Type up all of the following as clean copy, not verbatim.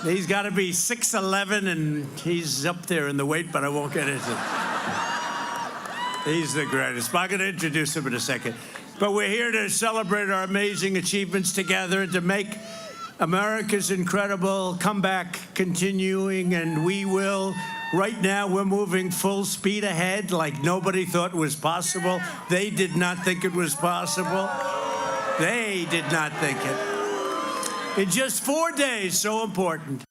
He's got to be 6'11", and he's up there in the weight, but I won't get into it. He's the greatest. I'm going to introduce him in a second. But we're here to celebrate our amazing achievements together and to make America's incredible comeback continuing, and we will. Right now, we're moving full speed ahead like nobody thought was possible. They did not think it was possible. They did not think it. In just 4 days, so important,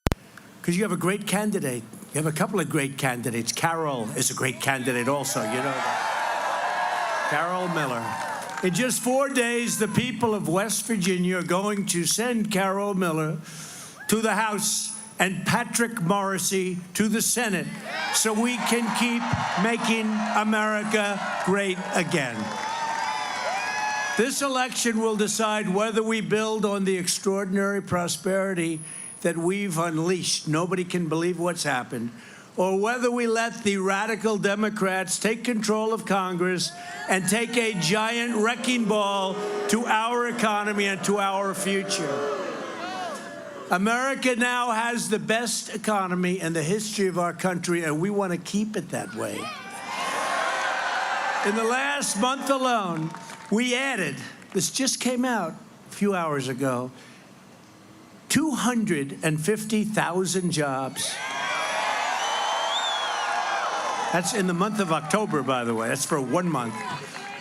because you have a great candidate. You have a couple of great candidates. Carol is a great candidate also, you know that. Carol Miller. In just 4 days, the people of West Virginia are going to send Carol Miller to the House and Patrick Morrisey to the Senate so we can keep making America great again. This election will decide whether we build on the extraordinary prosperity that we've unleashed. Nobody can believe what's happened. Or whether we let the radical Democrats take control of Congress and take a giant wrecking ball to our economy and to our future. America now has the best economy in the history of our country, and we want to keep it that way. In the last month alone, we added, this just came out a few hours ago, 250,000 jobs. That's in the month of October, by the way. That's for 1 month.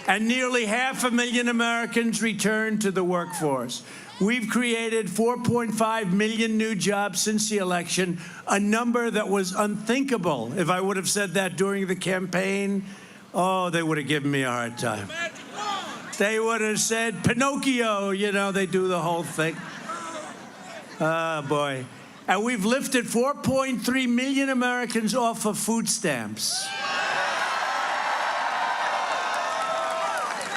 And nearly 500,000 Americans returned to the workforce. We've created 4.5 million new jobs since the election, a number that was unthinkable. If I would have said that during the campaign, oh, they would have given me a hard time. They would have said, Pinocchio, you know, they do the whole thing. Oh, boy. And we've lifted 4.3 million Americans off of food stamps.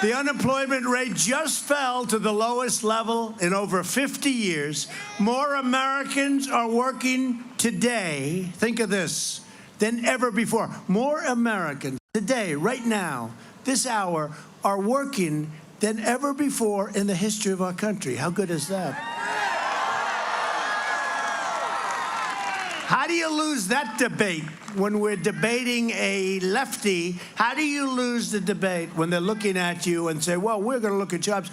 The unemployment rate just fell to the lowest level in over 50 years. More Americans are working today, think of this, than ever before. More Americans today, right now, this hour, are working than ever before in the history of our country. How good is that? How do you lose that debate when we're debating a lefty? How do you lose the debate when they're looking at you and say, well, we're going to look at jobs?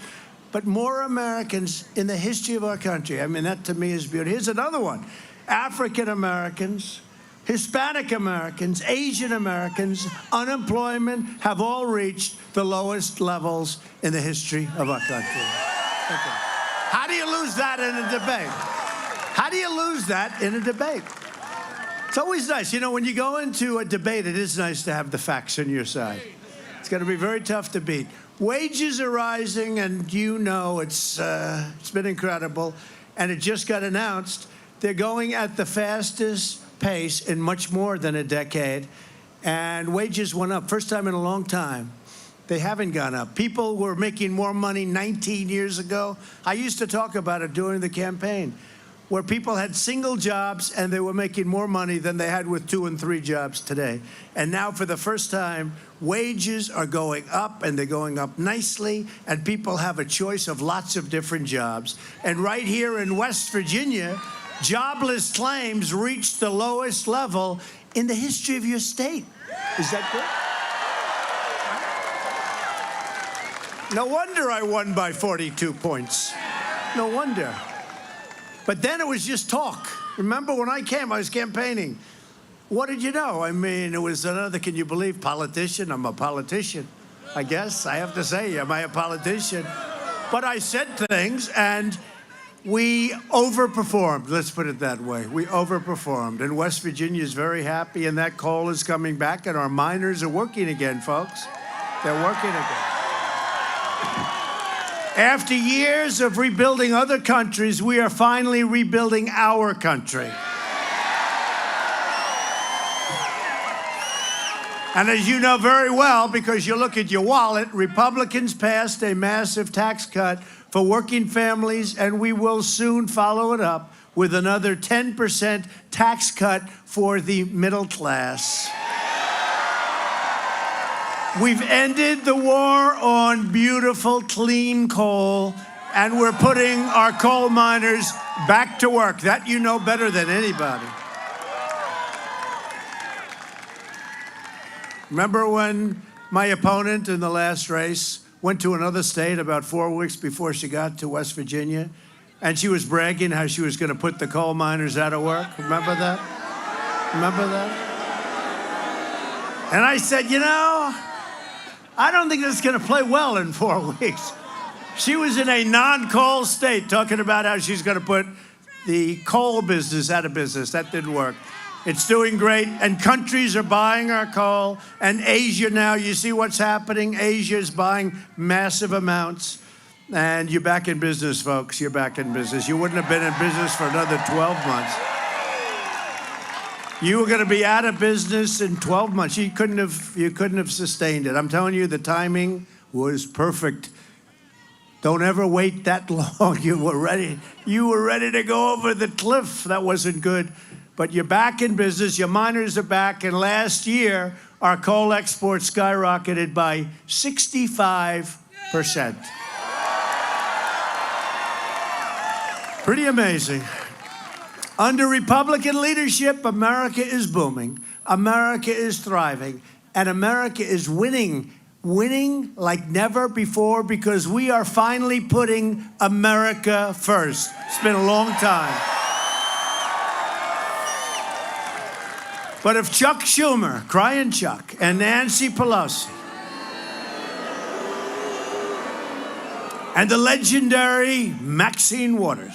But more Americans in the history of our country. I mean, that to me is beautiful. Here's another one. African Americans, Hispanic Americans, Asian Americans, unemployment have all reached the lowest levels in the history of our country. Okay. How do you lose that in a debate? How do you lose that in a debate? It's always nice. You know, when you go into a debate, it is nice to have the facts on your side. It's going to be very tough to beat. Wages are rising, and you know it's been incredible. And it just got announced. They're going at the fastest pace in much more than a decade. And wages went up. First time in a long time. They haven't gone up. People were making more money 19 years ago. I used to talk about it during the campaign, where people had single jobs and they were making more money than they had with 2 and 3 jobs today. And now, for the first time, wages are going up, and they're going up nicely, and people have a choice of lots of different jobs. And right here in West Virginia, jobless claims reached the lowest level in the history of your state. Is that good? No wonder I won by 42 points. No wonder. But then it was just talk. Remember when I came, I was campaigning. What did you know? I mean, it was another, can you believe, politician? I'm a politician, I guess. I have to say, am I a politician? But I said things, and we overperformed. Let's put it that way. We overperformed. And West Virginia is very happy, and that coal is coming back, and our miners are working again, folks. They're working again. After years of rebuilding other countries, we are finally rebuilding our country. And as you know very well, because you look at your wallet, Republicans passed a massive tax cut for working families, and we will soon follow it up with another 10% tax cut for the middle class. We've ended the war on beautiful, clean coal, and we're putting our coal miners back to work. That you know better than anybody. Remember when my opponent in the last race went to another state about 4 weeks before she got to West Virginia, and she was bragging how she was going to put the coal miners out of work? Remember that? Remember that? And I said, you know, I don't think that's going to play well in 4 weeks. She was in a non-coal state talking about how she's going to put the coal business out of business. That didn't work. It's doing great, and countries are buying our coal. And Asia now, you see what's happening? Asia is buying massive amounts. And you're back in business, folks. You're back in business. You wouldn't have been in business for another 12 months. You were going to be out of business in 12 months. You couldn't have sustained it. I'm telling you, the timing was perfect. Don't ever wait that long. You were ready to go over the cliff. That wasn't good. But you're back in business. Your miners are back. And last year, our coal exports skyrocketed by 65%. Pretty amazing. Under Republican leadership, America is booming. America is thriving. And America is winning like never before, because we are finally putting America first. It's been a long time. But if Chuck Schumer, Crying Chuck, and Nancy Pelosi, and the legendary Maxine Waters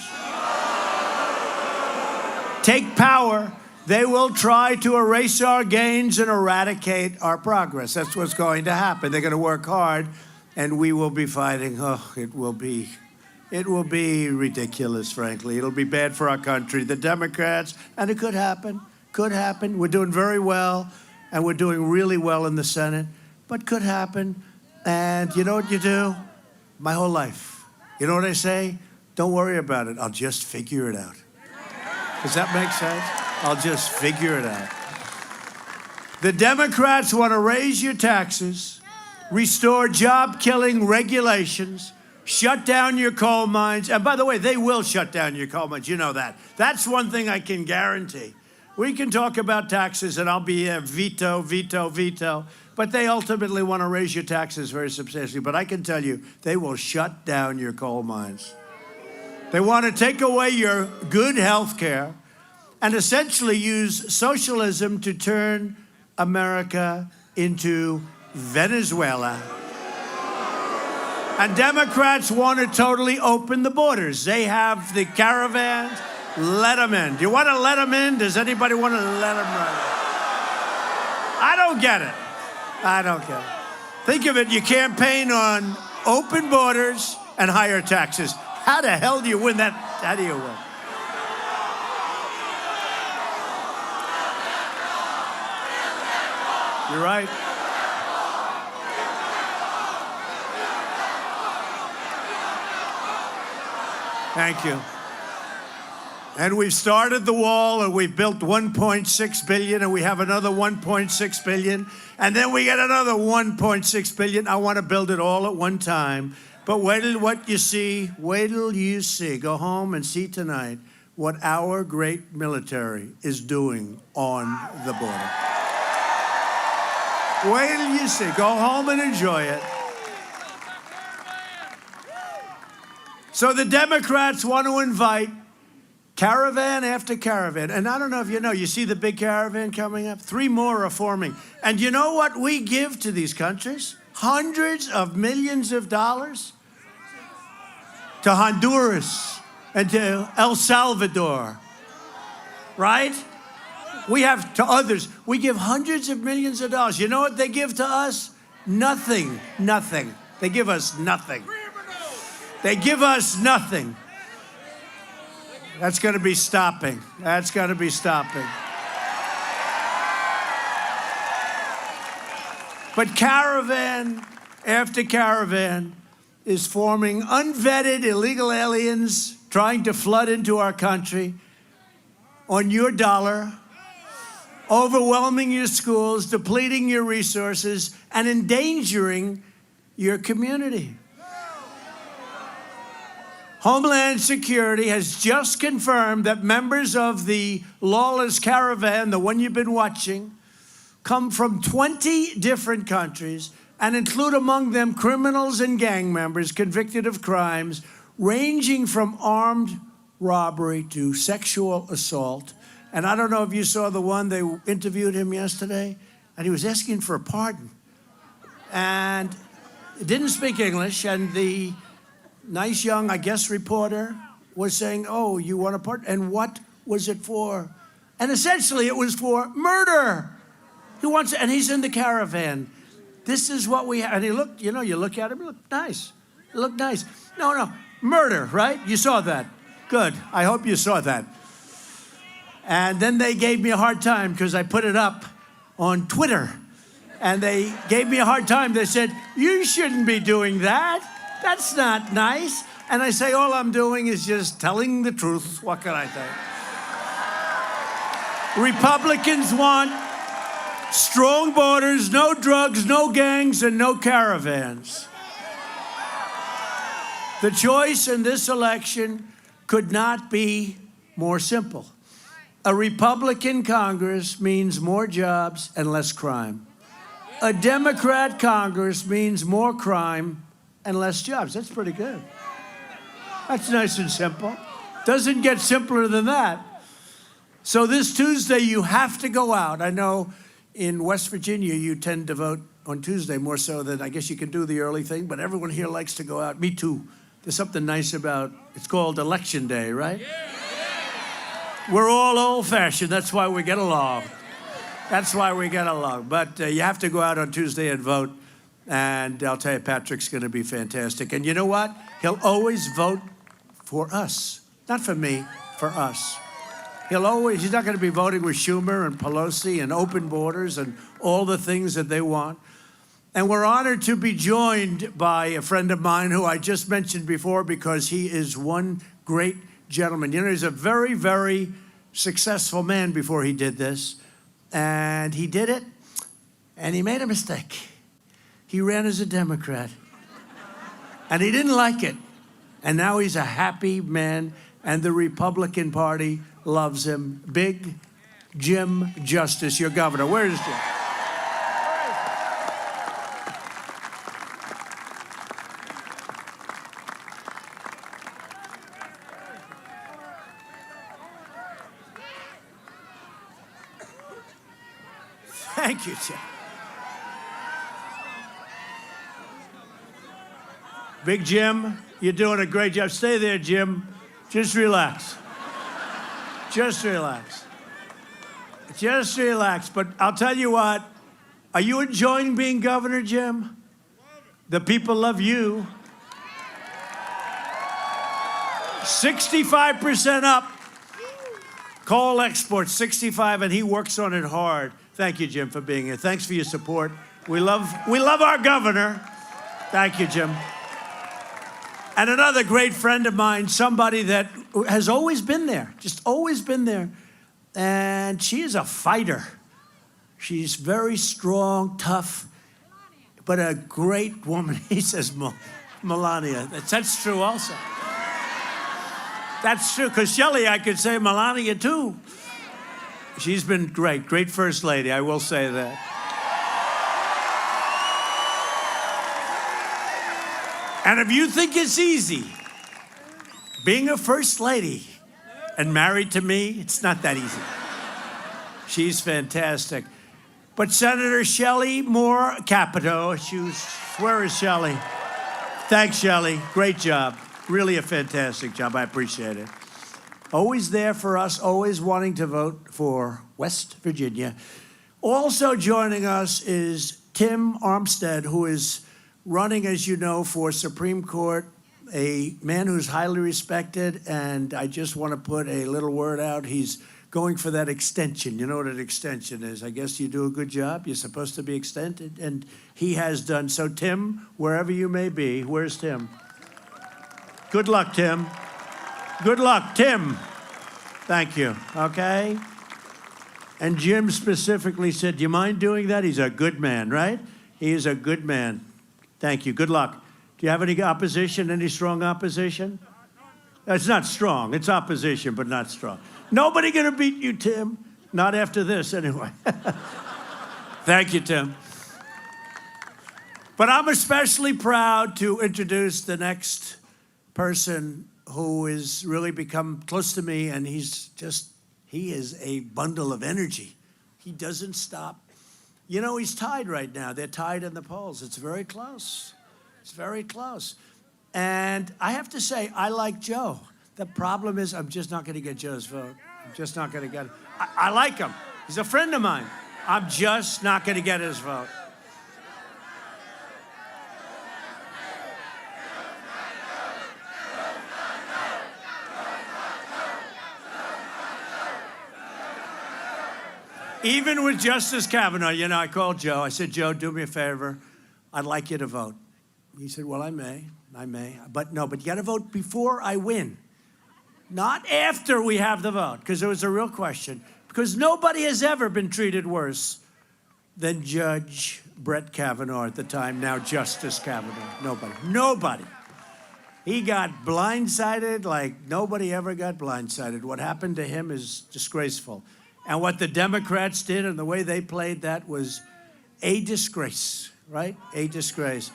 take power, they will try to erase our gains and eradicate our progress. That's what's going to happen. They're going to work hard, and we will be fighting. Oh, it will be ridiculous, frankly. It'll be bad for our country. The Democrats, and it could happen. Could happen. We're doing very well, and we're doing really well in the Senate, but could happen. And you know what you do? My whole life. You know what I say? Don't worry about it. I'll just figure it out. Does that make sense? I'll just figure it out. The Democrats want to raise your taxes, restore job-killing regulations, shut down your coal mines. And by the way, they will shut down your coal mines. You know that. That's one thing I can guarantee. We can talk about taxes, and I'll be a veto, but they ultimately want to raise your taxes very substantially. But I can tell you, they will shut down your coal mines. They want to take away your good health care and essentially use socialism to turn America into Venezuela. And Democrats want to totally open the borders. They have the caravans. Let them in. Do you want to let them in? Does anybody want to let them in? I don't get it. I don't get it. Think of it. You campaign on open borders and higher taxes. How the hell do you win that? How do you win? You're right. Thank you. And we've started the wall, and we've built $1.6 billion, and we have another $1.6 billion, and then we get another $1.6 billion. I want to build it all at one time. But wait till what you see. Wait till you see. Go home and see tonight what our great military is doing on the border. Wait till you see. Go home and enjoy it. So the Democrats want to invite caravan after caravan. And I don't know if you know, you see the big caravan coming up? 3 more are forming. And you know what we give to these countries? Hundreds of millions of dollars to Honduras and to El Salvador, right? We have to others. We give hundreds of millions of dollars. You know what they give to us? Nothing. Nothing. They give us nothing. They give us nothing. That's going to be stopping. That's going to be stopping. But caravan after caravan is forming. Unvetted illegal aliens trying to flood into our country on your dollar, overwhelming your schools, depleting your resources, and endangering your community. Homeland Security has just confirmed that members of the lawless caravan, the one you've been watching, come from 20 different countries and include among them criminals and gang members convicted of crimes ranging from armed robbery to sexual assault. And I don't know if you saw the one, they interviewed him yesterday, and he was asking for a pardon. And didn't speak English, and the nice young, I guess, reporter was saying, oh, you want a pardon? And what was it for? And essentially it was for murder. He wants, and he's in the caravan. This is what we have. And he looked, you know, you look at him, he looked nice. He looked nice. No, murder, right? You saw that. Good. I hope you saw that. And then they gave me a hard time because I put it up on Twitter. And they gave me a hard time. They said, you shouldn't be doing that. That's not nice. And I say, all I'm doing is just telling the truth. What can I say? Republicans want strong borders, no drugs, no gangs, and no caravans. The choice in this election could not be more simple. A Republican Congress means more jobs and less crime. A Democrat Congress means more crime and less jobs. That's pretty good. That's nice and simple. Doesn't get simpler than that. So this Tuesday, you have to go out. I know in West Virginia, you tend to vote on Tuesday more so than, I guess you can do the early thing, but everyone here likes to go out. Me too. There's something nice about, it's called Election Day, right? We're all old-fashioned. That's why we get along. That's why we get along. But you have to go out on Tuesday and vote. And I'll tell you, Patrick's going to be fantastic. And you know what? He'll always vote for us. Not for me, for us. He's not going to be voting with Schumer and Pelosi and open borders and all the things that they want. And we're honored to be joined by a friend of mine who I just mentioned before because he is one great gentleman. You know, he's a very, very successful man before he did this. And he did it, and he made a mistake. He ran as a Democrat, and he didn't like it. And now he's a happy man, and the Republican Party loves him. Big Jim Justice, your governor. Where is Jim? Thank you, Jim. Big Jim, you're doing a great job. Stay there, Jim. Just relax. Just relax. Just relax. But I'll tell you what, are you enjoying being governor, Jim? The people love you. 65% up. Coal exports, 65, and he works on it hard. Thank you, Jim, for being here. Thanks for your support. We love our governor. Thank you, Jim. And another great friend of mine, somebody that has always been there, just always been there. And she is a fighter. She's very strong, tough, but a great woman. He says Melania. That's true also. That's true, because Shelley, I could say Melania too. She's been great first lady, I will say that. And if you think it's easy, being a first lady and married to me, it's not that easy. She's fantastic. But Senator Shelley Moore Capito, where is Shelley? Thanks, Shelley. Great job. Really a fantastic job. I appreciate it. Always there for us, always wanting to vote for West Virginia. Also joining us is Tim Armstead, who is running, as you know, for Supreme Court, a man who's highly respected, and I just want to put a little word out. He's going for that extension. You know what an extension is. I guess you do a good job. You're supposed to be extended, and he has done. So, Tim, wherever you may be, where's Tim? Good luck, Tim. Good luck, Tim. Thank you, okay? And Jim specifically said, do you mind doing that? He's a good man, right? He is a good man. Thank you, good luck. Do you have any opposition, any strong opposition? That's not strong. It's opposition, but not strong. Nobody gonna beat you, Tim. Not after this, anyway. Thank you, Tim. But I'm especially proud to introduce the next person who has really become close to me, and he is a bundle of energy. He doesn't stop. You know, he's tied right now. They're tied in the polls. It's very close. It's very close. And I have to say, I like Joe. The problem is I'm just not going to get Joe's vote. I'm just not going to get it. I like him. He's a friend of mine. I'm just not going to get his vote. Even with Justice Kavanaugh, you know, I called Joe. I said, Joe, do me a favor. I'd like you to vote. He said, well, I may. But no, but you got to vote before I win. Not after we have the vote, because it was a real question. Because nobody has ever been treated worse than Judge Brett Kavanaugh at the time, now Justice Kavanaugh. Nobody. He got blindsided like nobody ever got blindsided. What happened to him is disgraceful. And what the Democrats did and the way they played that was a disgrace, right? A disgrace.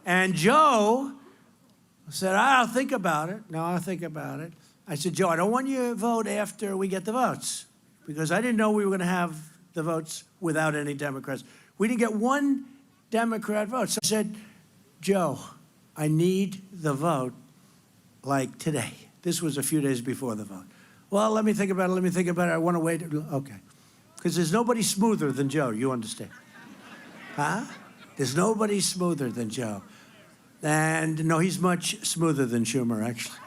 And Joe said, I'll think about it. No, I'll think about it. I said, Joe, I don't want you to vote after we get the votes, because I didn't know we were going to have the votes without any Democrats. We didn't get one Democrat vote. So I said, Joe, I need the vote like today. This was a few days before the vote. Well, let me think about it. I want to wait. Okay. Because there's nobody smoother than Joe, you understand? Huh? There's nobody smoother than Joe. And no, he's much smoother than Schumer, actually.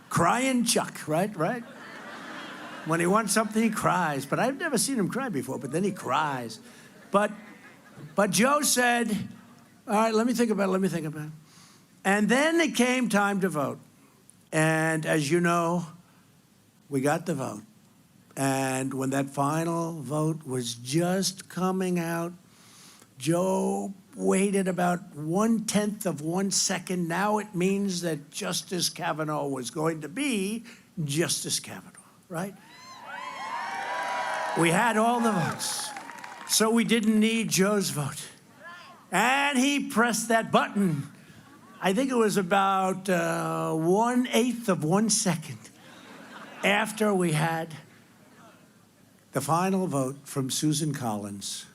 Crying Chuck, right? When he wants something, he cries. But I've never seen him cry before, but then he cries. But Joe said, all right, let me think about it. And then it came time to vote. And as you know, we got the vote. And when that final vote was just coming out, Joe waited about 1/10 of 1 second. Now it means that Justice Kavanaugh was going to be Justice Kavanaugh, right? We had all the votes, so we didn't need Joe's vote. And he pressed that button. I think it was about 1/8 of 1 second after we had the final vote from Susan Collins,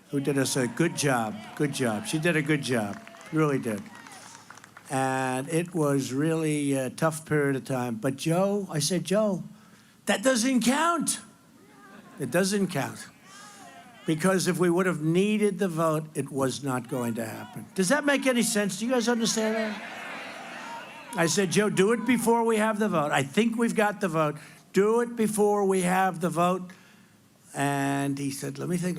who did us a good job. She did a good job, really did. And it was really a tough period of time. But Joe, I said, Joe, that doesn't count. It doesn't count. Because if we would have needed the vote, it was not going to happen. Does that make any sense? Do you guys understand that? I said, Joe, do it before we have the vote. I think we've got the vote. Do it before we have the vote. And he said, let me think.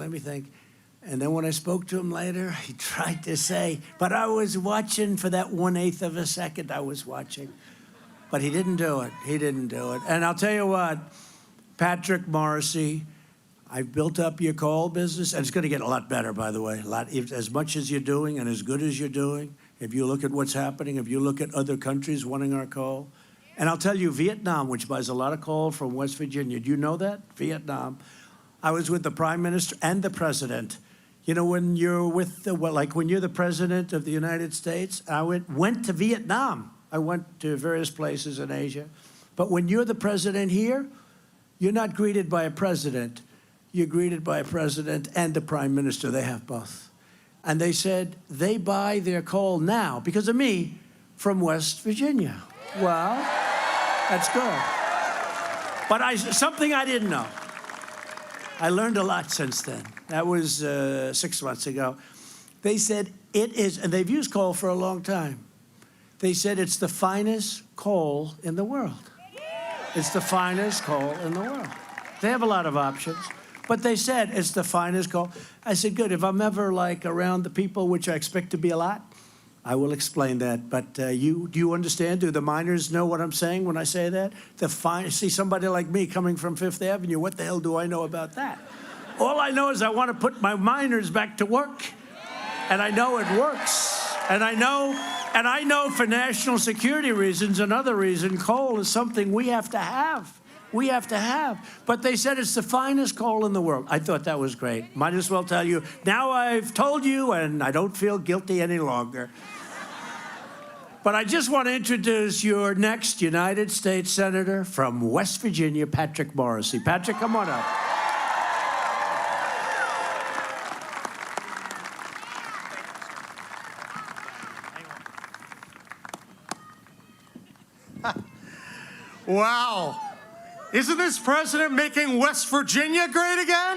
And then when I spoke to him later, he tried to say, but I was watching for that 1/8 of a second. I was watching. But he didn't do it. And I'll tell you what, Patrick Morrisey, I've built up your coal business, and it's going to get a lot better, by the way. As much as you're doing and as good as you're doing, if you look at what's happening, if you look at other countries wanting our coal. And I'll tell you, Vietnam, which buys a lot of coal from West Virginia, do you know that? Vietnam. I was with the Prime Minister and the President. You know, when you're when you're the President of the United States, I went to Vietnam. I went to various places in Asia. But when you're the President here, you're not greeted by a President. You're greeted by a President and a Prime Minister. They have both. And they said they buy their coal now, because of me, from West Virginia. Well, that's good. But something I didn't know. I learned a lot since then. That was 6 months ago. They said it is, and they've used coal for a long time. They said it's the finest coal in the world. It's the finest coal in the world. They have a lot of options. But they said it's the finest coal. I said, good. If I'm ever around the people, which I expect to be a lot, I will explain that. But do you understand? Do the miners know what I'm saying when I say that? See somebody like me coming from Fifth Avenue. What the hell do I know about that? All I know is I want to put my miners back to work, and I know it works. And I know And I know for national security reasons, another reason, coal is something we have to have. We have to have. But they said it's the finest coal in the world. I thought that was great. Might as well tell you. Now I've told you, and I don't feel guilty any longer. But I just want to introduce your next United States Senator from West Virginia, Patrick Morrisey. Patrick, come on up. Wow. Isn't this president making West Virginia great again?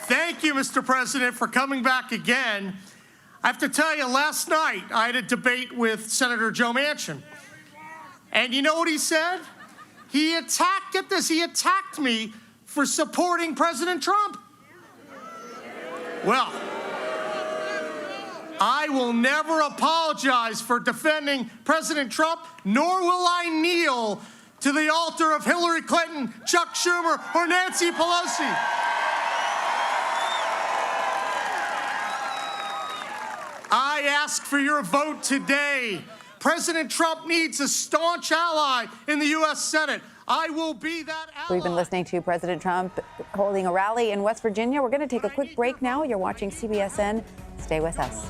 Thank you, Mr. President, for coming back again. I have to tell you, last night I had a debate with Senator Joe Manchin. And you know what he said? He attacked, get this, he attacked me for supporting President Trump. Well, I will never apologize for defending President Trump, nor will I kneel to the altar of Hillary Clinton, Chuck Schumer, or Nancy Pelosi. I ask for your vote today. President Trump needs a staunch ally in the U.S. Senate. I will be that ally. We've been listening to President Trump holding a rally in West Virginia. We're going to take a quick break now. You're watching CBSN. Stay with us.